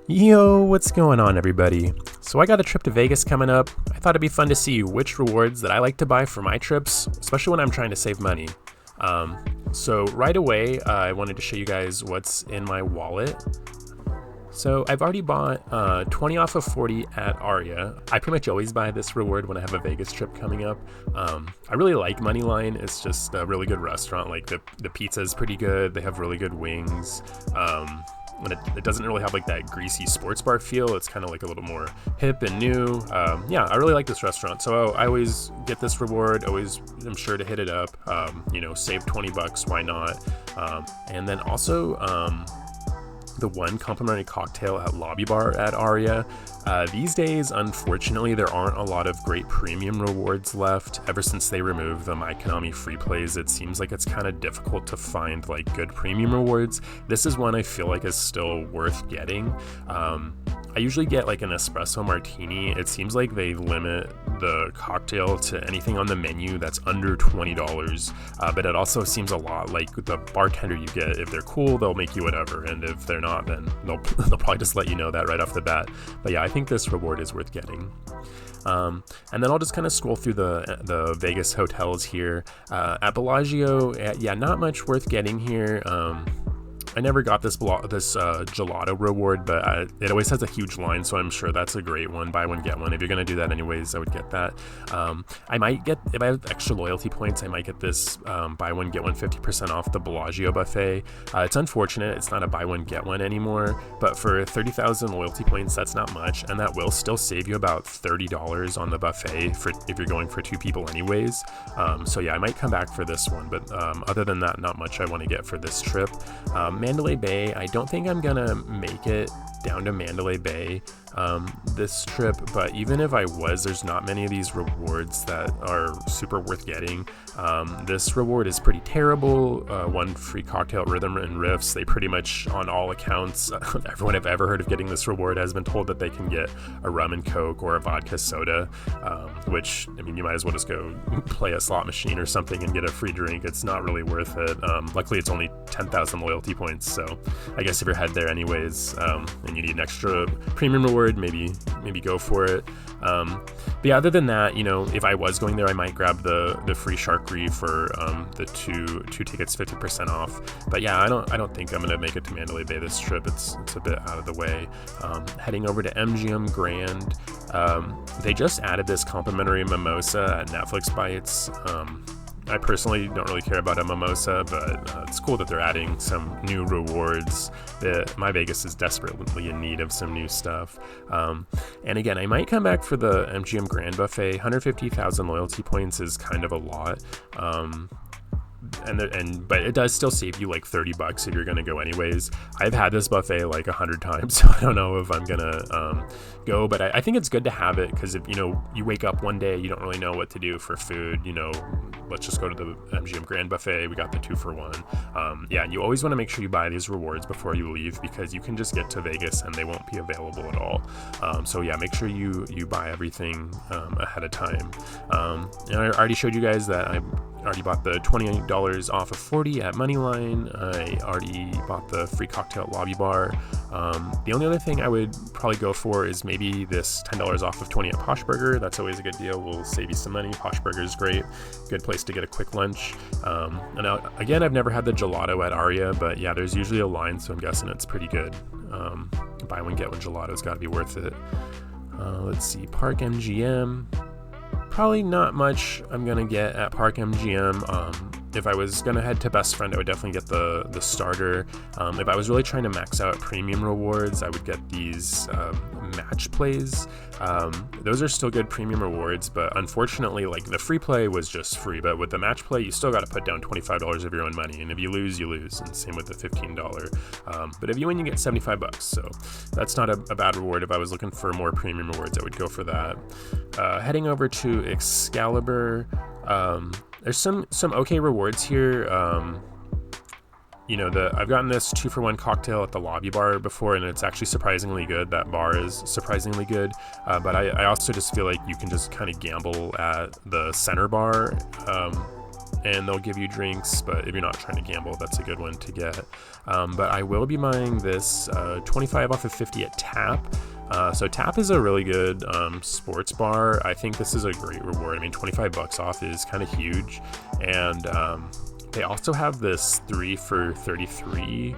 Yo, what's going on, everybody? So I got a trip to Vegas coming up. I thought it'd be fun to see which rewards that I like to buy for my trips, especially when I'm trying to save money. So right away, I wanted to show you guys what's in my wallet. So I've already bought 20 off of 40 at Aria. I pretty much always buy this reward when I have a Vegas trip coming up. I really like Moneyline. It's just a really good restaurant. Like the pizza is pretty good. They have really good wings. And it doesn't really have like that greasy sports bar feel. It's kind of like a little more hip and new. Yeah, I really like this restaurant. So I always get this reward. Always am sure to hit it up. Save $20. Why not? And then also the one complimentary cocktail at Lobby Bar at Aria. These days, unfortunately, there aren't a lot of great premium rewards left. Ever since they removed the My Economy free plays, it seems like it's kind of difficult to find like good premium rewards. This is one I feel like is still worth getting. I usually get like an espresso martini. It seems like they limit the cocktail to anything on the menu that's under $20, but it also seems a lot like the bartender you get. If they're cool, they'll make you whatever, and if they're not, then they'll probably just let you know that right off the bat. But yeah, I think this reward is worth getting. And then I'll just kind of scroll through the Vegas hotels here. At Bellagio, yeah, not much worth getting here. I never got this gelato reward, but it always has a huge line, so I'm sure that's a great one. Buy one, get one. If you're going to do that anyways, I would get that. I might get, if I have extra loyalty points, I might get this buy one, get one 50% off the Bellagio buffet. It's unfortunate it's not a buy one, get one anymore, but for 30,000 loyalty points, that's not much, and that will still save you about $30 on the buffet if you're going for two people anyways. So yeah, I might come back for this one, but other than that, not much I want to get for this trip. Mandalay Bay, I don't think I'm gonna make it down to Mandalay Bay this trip, but even if I was, there's not many of these rewards that are super worth getting. This reward is pretty terrible. One free cocktail at Rhythm and Riffs. They pretty much, on all accounts, everyone I've ever heard of getting this reward has been told that they can get a rum and coke or a vodka soda, which, I mean, you might as well just go play a slot machine or something and get a free drink. It's not really worth it. Luckily, it's only 10,000 loyalty points, so I guess if you're head there anyways, and you need an extra premium reward, maybe go for it. But yeah, other than that, if I was going there, I might grab the free sharkery for the two tickets 50% off. But yeah, I don't think I'm gonna make it to Mandalay Bay this trip. It's a bit out of the way. Heading over to MGM Grand. They just added this complimentary mimosa at Netflix Bites. I personally don't really care about a mimosa, but it's cool that they're adding some new rewards. MyVegas is desperately in need of some new stuff. And again, I might come back for the MGM Grand buffet. 150,000 loyalty points is kind of a lot. But it does still save you like $30 if you're gonna go anyways. I've had this buffet like 100 times, so I don't know if I'm gonna go, but I think it's good to have it, because if you wake up one day, you don't really know what to do for food, let's just go to the MGM Grand buffet. We got the 2-for-1. Yeah, and you always want to make sure you buy these rewards before you leave, because you can just get to Vegas and they won't be available at all. So yeah, make sure you buy everything ahead of time. And I already showed you guys that I already bought the $20 off of 40 at Moneyline. I already bought the free cocktail at Lobby Bar. The only other thing I would probably go for is maybe this $10 off of 20 at Posh Burger. That's always a good deal. Will save you some money. Posh Burger is great. Good place to get a quick lunch. And again, I've never had the gelato at Aria, but yeah, there's usually a line, so I'm guessing it's pretty good. Buy one, get one gelato's got to be worth it. Let's see, Park MGM. Probably not much I'm gonna get at Park MGM. If I was gonna head to Best Friend, I would definitely get the starter. If I was really trying to max out premium rewards, I would get these match plays. Those are still good premium rewards, but unfortunately, like, the free play was just free, but with the match play, you still got to put down $25 of your own money, and if you lose, you lose, and same with the $15. But if you win, you get $75, so that's not a bad reward. If I was looking for more premium rewards, I would go for that. Heading over to Excalibur, there's some okay rewards here. I've gotten this 2-for-1 cocktail at the Lobby Bar before, and it's actually surprisingly good. That bar is surprisingly good, but I also just feel like you can just kind of gamble at the center bar and they'll give you drinks, but if you're not trying to gamble, that's a good one to get. But I will be buying this 25 off of 50 at Tap. So Tap is a really good sports bar. I think this is a great reward. I mean, 25 bucks off is kind of huge. And they also have this 3 for 33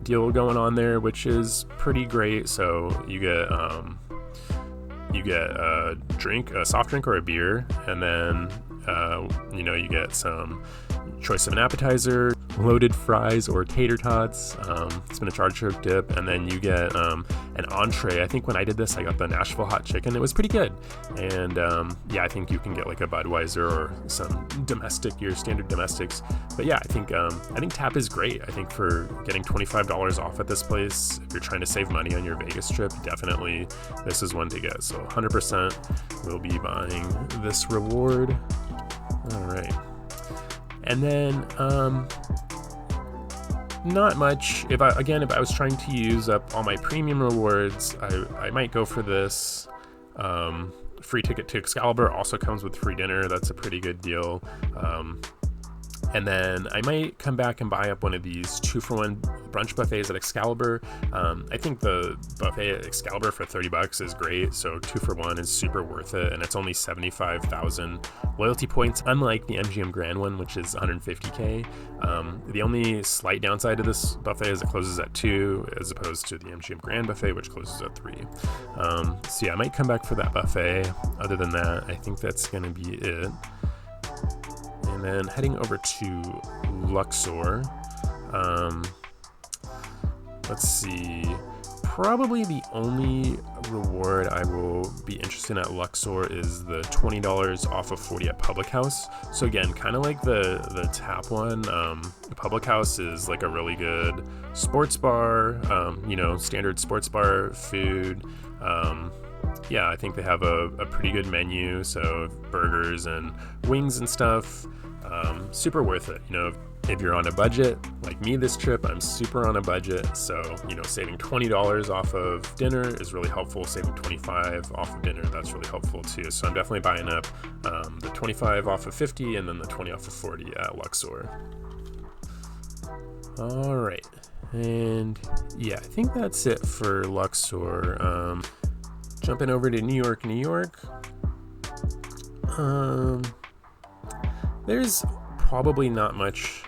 deal going on there, which is pretty great. So you get a drink, a soft drink or a beer, and then you get some choice of an appetizer, loaded fries or tater tots, spinach artichoke dip, and then you get an entree. I think when I did this, I got the Nashville hot chicken. It was pretty good. And I think you can get like a Budweiser or some your standard domestics. But yeah, I think Tap is great. I think for getting $25 off at this place, if you're trying to save money on your Vegas trip, definitely this is one to get. So 100% will be buying this reward. All right. And then not much. If I was trying to use up all my premium rewards, I might go for this. Free ticket to Excalibur also comes with free dinner. That's a pretty good deal. And then I might come back and buy up one of these 2-for-1 brunch buffets at Excalibur. I think the buffet at Excalibur for $30 is great. So 2-for-1 is super worth it. And it's only 75,000 loyalty points, unlike the MGM Grand one, which is 150K. The only slight downside to this buffet is it closes at 2 as opposed to the MGM Grand buffet, which closes at 3. So yeah, I might come back for that buffet. Other than that, I think that's going to be it. And then heading over to Luxor. Let's see. Probably the only reward I will be interested in at Luxor is the $20 off of 40 at Public House. So again, kind of like the Tap one, Public House is like a really good sports bar, standard sports bar food. I think they have a pretty good menu, so burgers and wings and stuff. Super worth it. If you're on a budget, like me this trip, I'm super on a budget. So, saving $20 off of dinner is really helpful. Saving $25 off of dinner, that's really helpful too. So I'm definitely buying up the 25 off of 50 and then the 20 off of 40 at Luxor. All right. And yeah, I think that's it for Luxor. Jumping over to New York. There's probably not much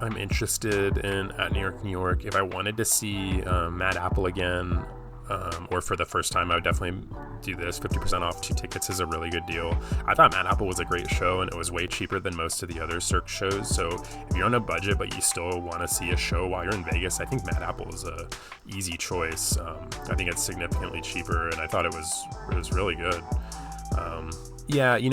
I'm interested in at New York. If I wanted to see Mad Apple again, or for the first time, I would definitely do this. 50% off 2 tickets is a really good deal. I thought Mad Apple was a great show, and it was way cheaper than most of the other Cirque shows. So if you're on a budget but you still want to see a show while you're in Vegas, I think Mad Apple is a easy choice. I think it's significantly cheaper, and I thought it was really good.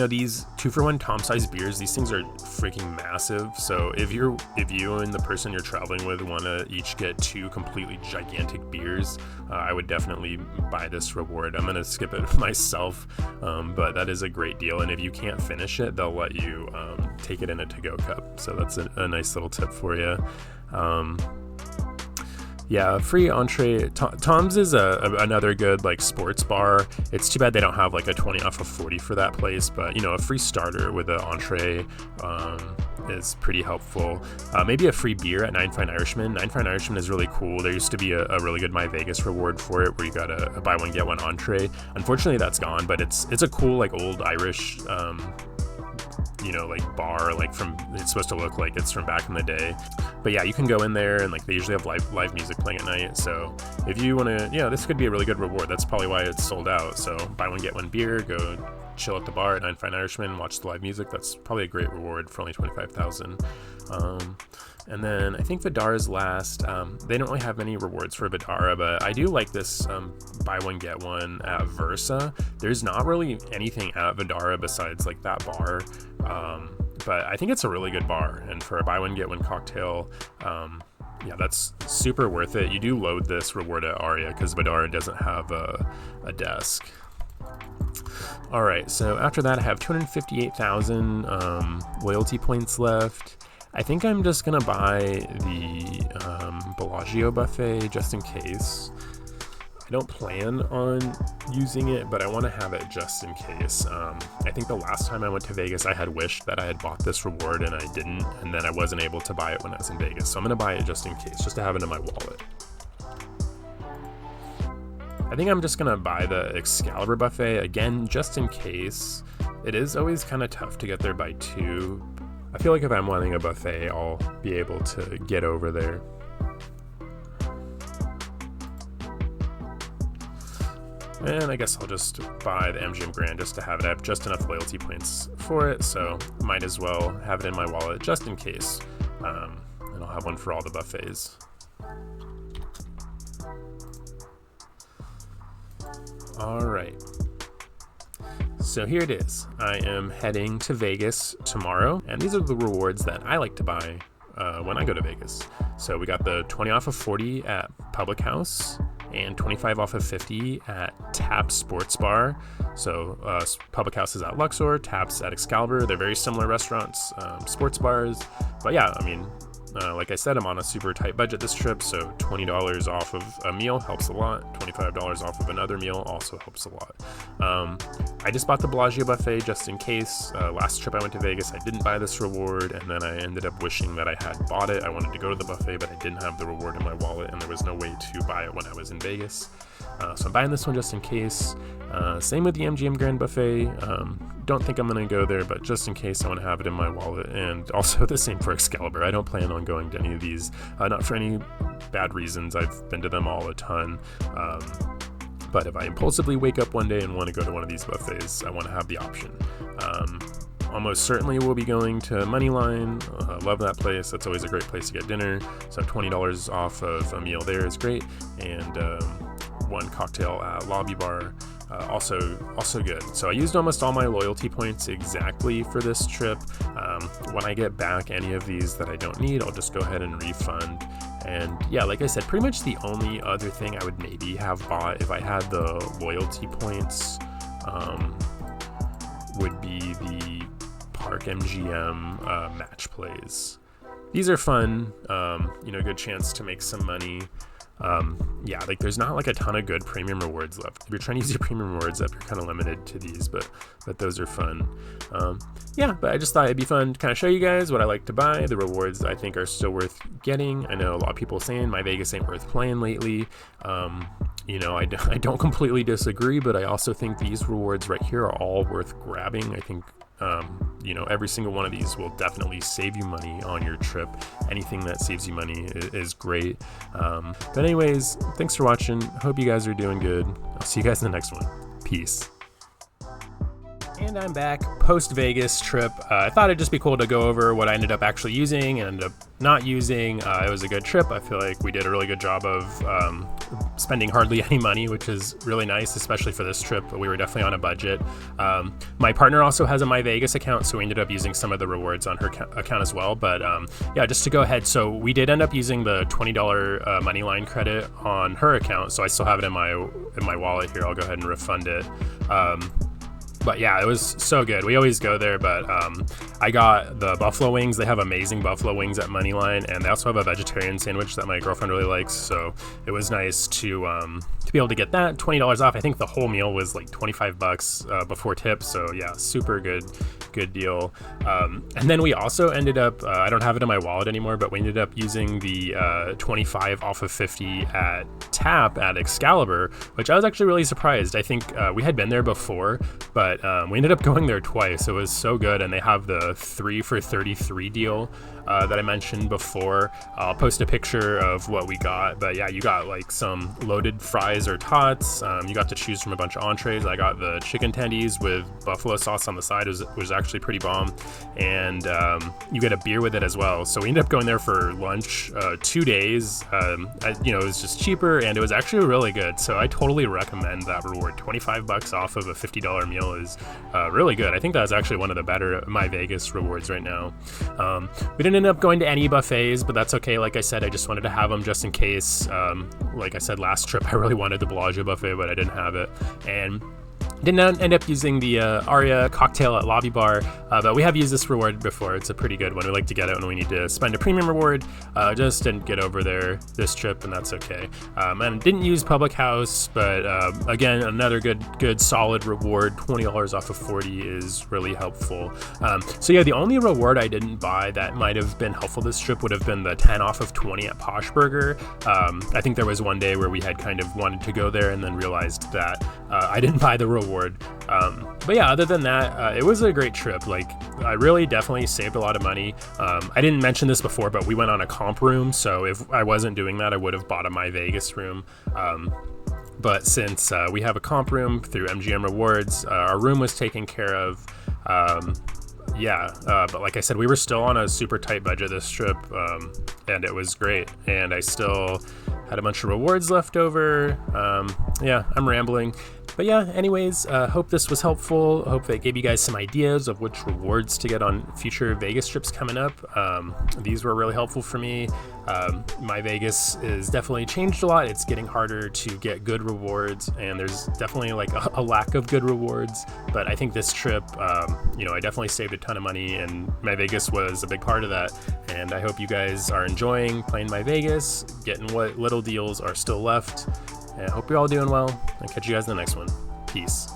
These 2-for-1 Tom-sized beers, these things are freaking massive. So if you and the person you're traveling with want to each get 2 completely gigantic beers, I would definitely buy this reward. I'm going to skip it myself, but that is a great deal. And if you can't finish it, they'll let you take it in a to-go cup. So that's a nice little tip for you. Free entree. Tom's is another good like sports bar. It's too bad they don't have like a 20 off of 40 for that place, but a free starter with an entree is pretty helpful. Maybe a free beer at Nine Fine Irishman. Nine Fine Irishman is really cool. There used to be a really good MyVegas reward for it where you got a buy one get one entree. Unfortunately, that's gone, but it's a cool like old Irish bar, it's supposed to look like it's from back in the day. But yeah, you can go in there and they usually have live music playing at night. So if you want to, this could be a really good reward. That's probably why it's sold out. So buy one, get one beer, go chill at the bar at Nine Fine Irishman, watch the live music. That's probably a great reward for only $25,000. And then I think Vdara's last. They don't really have any rewards for Vdara, but I do like this buy one get one at Versa. There's not really anything at Vdara besides that bar, but I think it's a really good bar. And for a buy one get one cocktail, that's super worth it. You do load this reward at Aria because Vdara doesn't have a desk. All right, so after that I have 258,000 loyalty points left. I think I'm just gonna buy the Bellagio buffet just in case. I don't plan on using it, but I want to have it just in case. I think the last time I went to Vegas, I had wished that I had bought this reward and I didn't, and then I wasn't able to buy it when I was in Vegas. So I'm going to buy it just in case, just to have it in my wallet. I think I'm just going to buy the Excalibur buffet again, just in case. It is always kind of tough to get there by 2. I feel like if I'm wanting a buffet, I'll be able to get over there. And I guess I'll just buy the MGM Grand just to have it. I have just enough loyalty points for it, so might as well have it in my wallet just in case. And I'll have one for all the buffets. All right. So here it is. I am heading to Vegas tomorrow, and these are the rewards that I like to buy when I go to Vegas. So we got the 20 off of 40 at Public House, and 25 off of 50 at Tap Sports Bar. So Public House is at Luxor, Tap's at Excalibur. They're very similar restaurants, sports bars. But yeah, I mean, like I said, I'm on a super tight budget this trip, so $20 off of a meal helps a lot. $25 off of another meal also helps a lot. I just bought the Bellagio buffet just in case. Last trip I went to Vegas, I didn't buy this reward, and then I ended up wishing that I had bought it. I wanted to go to the buffet, but I didn't have the reward in my wallet, and there was no way to buy it when I was in Vegas. So I'm buying this one just in case. Same with the MGM Grand buffet. Don't think I'm going to go there, but just in case, I want to have it in my wallet. And also the same for Excalibur. I don't plan on going to any of these, not for any bad reasons. I've been to them all a ton. But if I impulsively wake up one day and want to go to one of these buffets, I want to have the option. Almost certainly we'll be going to Moneyline. Love that place. That's always a great place to get dinner. So $20 off of a meal there is great. And one cocktail at Lobby Bar, also good. So I used almost all my loyalty points exactly for this trip. When I get back any of these that I don't need, I'll just go ahead and refund. And yeah, like I said, pretty much the only other thing I would maybe have bought if I had the loyalty points would be the Park MGM match plays. These are fun, good chance to make some money. Yeah, like there's not like a ton of good premium rewards left. If you're trying to use your premium rewards up, you're kind of limited to these, but those are fun. Yeah, but I just thought it'd be fun to kind of show you guys what I like to buy. The rewards I think are still worth getting. I know a lot of people saying MyVegas ain't worth playing lately. I don't completely disagree, but I also think these rewards right here are all worth grabbing. I think every single one of these will definitely save you money on your trip. Anything that saves you money is great. But anyways, thanks for watching. Hope you guys are doing good. I'll see you guys in the next one. Peace. And I'm back post-Vegas trip. I thought it'd just be cool to go over what I ended up actually using and ended up not using. It was a good trip. I feel like we did a really good job of spending hardly any money, which is really nice, especially for this trip. We were definitely on a budget. My partner also has a MyVegas account, so we ended up using some of the rewards on her account as well. But yeah, just to go ahead. So we did end up using the $20 Moneyline credit on her account. So I still have it in my wallet here. I'll go ahead and refund it. But yeah, it was so good. We always go there, but I got the buffalo wings. They have amazing buffalo wings at Moneyline, and they also have a vegetarian sandwich that my girlfriend really likes. So it was nice to be able to get that. $20 off. I think the whole meal was like $25 before tips. So yeah, super good deal. And then we also ended up, I don't have it in my wallet anymore, but we ended up using the 25 off of 50 at Tap at Excalibur, which I was actually really surprised. I think we had been there before, but we ended up going there twice. It was so good, and they have the 3 for $33 deal that I mentioned before. I'll post a picture of what we got, but yeah, you got like some loaded fries or tots. You got to choose from a bunch of entrees. I got the chicken tendies with buffalo sauce on the side. It was actually pretty bomb, and you get a beer with it as well. So we ended up going there for lunch 2 days. It was just cheaper, and it was actually really good. So I totally recommend that reward. $25 off of a $50 meal is really good. I think that's actually one of the better MyVegas rewards right now. We didn't end up going to any buffets, but that's okay. Like I said, I just wanted to have them just in case. Like I said last trip, I really wanted the Bellagio buffet, but I didn't have it. And Didn't end up using the Aria cocktail at Lobby Bar, but we have used this reward before. It's a pretty good one. We like to get it when we need to spend a premium reward. Just didn't get over there this trip, and that's okay. And didn't use Public House, but again, another good solid reward. $20 off of 40 is really helpful. So yeah, the only reward I didn't buy that might have been helpful this trip would have been the 10 off of 20 at Posh Burger. I think there was one day where we had kind of wanted to go there and then realized that I didn't buy the reward. But yeah, other than that, it was a great trip. Like, I really definitely saved a lot of money. I didn't mention this before, but we went on a comp room, so if I wasn't doing that, I would have bought a MyVegas room. But since we have a comp room through MGM Rewards, our room was taken care of. But like I said, we were still on a super tight budget this trip, and it was great. And I still had a bunch of rewards left over. I'm rambling. But yeah, anyways, hope this was helpful. Hope that gave you guys some ideas of which rewards to get on future Vegas trips coming up. These were really helpful for me. My Vegas is definitely changed a lot. It's getting harder to get good rewards, and there's definitely like a lack of good rewards. But I think this trip, I definitely saved a ton of money, and My Vegas was a big part of that. And I hope you guys are enjoying playing My Vegas, getting what little deals are still left. And I hope you're all doing well. I'll catch you guys in the next one. Peace.